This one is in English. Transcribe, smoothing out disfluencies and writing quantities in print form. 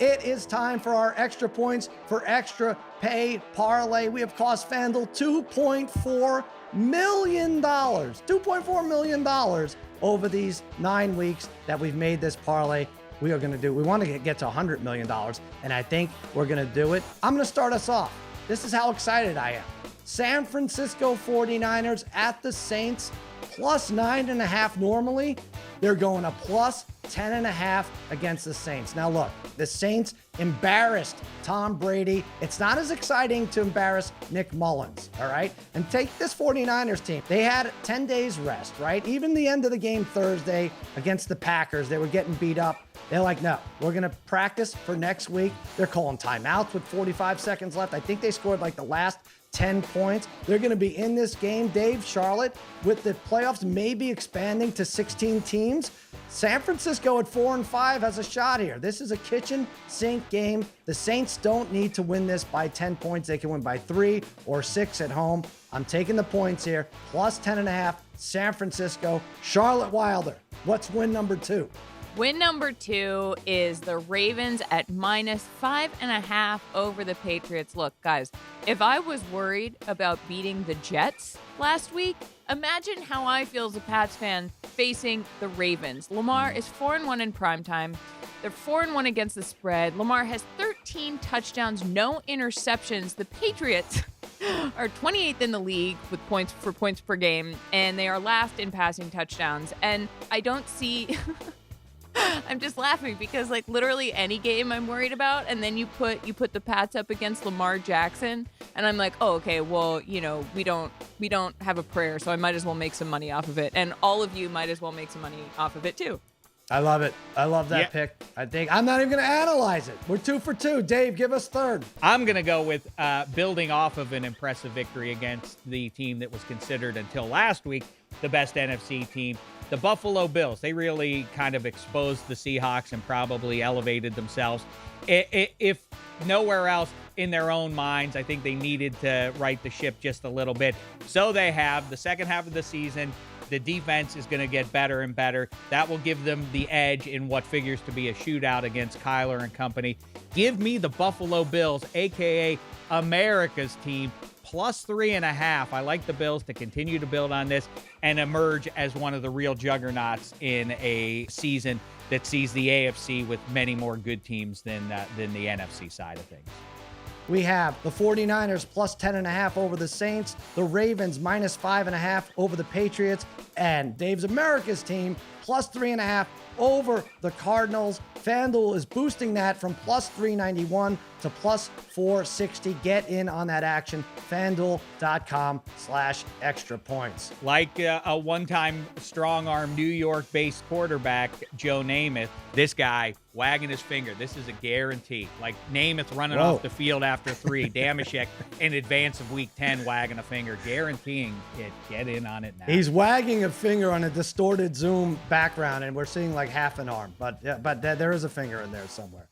It is time for our extra points for Extra Pay Parlay. We have cost FanDuel $2.4 million. $2.4 million over these 9 weeks that we've made this parlay. We want to get to $100 million, and I think we're going to do it. I'm going to start us off. This is how excited I am. San Francisco 49ers at the Saints, plus 9.5 normally. They're going a plus 10.5 against the Saints. Now look, the Saints embarrassed Tom Brady. It's not as exciting to embarrass Nick Mullins, all right? And take this 49ers team. They had 10 days rest, right? Even the end of the game Thursday against the Packers, they were getting beat up. They're like, no, we're going to practice for next week. They're calling timeouts with 45 seconds left. I think they scored like the last 10 points. They're going to be in this game, Dave, Charlotte, with the playoffs maybe expanding to 16 teams. San Francisco at 4-5 has a shot here. This is a kitchen sink game. The Saints don't need to win this by 10 points. They can win by 3 or 6 at home. I'm taking the points here, plus 10.5, San Francisco. Charlotte Wilder, what's win number 2? Win number 2 is the Ravens at minus 5.5 over the Patriots. Look, guys, if I was worried about beating the Jets last week, imagine how I feel as a Pats fan facing the Ravens. Lamar is 4-1 in primetime. They're 4-1 against the spread. Lamar has 13 touchdowns, no interceptions. The Patriots are 28th in the league with points per game, and they are last in passing touchdowns. And I don't see... I'm just laughing because like literally any game I'm worried about, and then you put the Pats up against Lamar Jackson, and I'm like, oh, okay, well, you know, we don't have a prayer, so I might as well make some money off of it, and all of you might as well make some money off of it too. I love it. I love that pick. I think I'm not even going to analyze it. We're 2 for 2. Dave, give us third. I'm going to go with building off of an impressive victory against the team that was considered until last week the best NFC team. The Buffalo Bills, they really kind of exposed the Seahawks and probably elevated themselves. If nowhere else in their own minds, I think they needed to right the ship just a little bit. So they have. The second half of the season, the defense is going to get better and better. That will give them the edge in what figures to be a shootout against Kyler and company. Give me the Buffalo Bills, a.k.a. America's team, plus 3.5. I like the Bills to continue to build on this and emerge as one of the real juggernauts in a season that sees the AFC with many more good teams than the NFC side of things. We have the 49ers plus 10.5 over the Saints, the Ravens minus 5.5 over the Patriots, and Dave's America's team plus 3.5 over the Cardinals. FanDuel is boosting that from plus 391 to plus 460. Get in on that action. FanDuel.com/extra points. Like a one-time strong-arm New York-based quarterback, Joe Namath, this guy wagging his finger. This is a guarantee. Like Namath running off the field after 3. Damashek in advance of Week 10 wagging a finger, guaranteeing it. Get in on it now. He's wagging a finger on a distorted Zoom background, and we're seeing like half an arm. But there is a finger in there somewhere.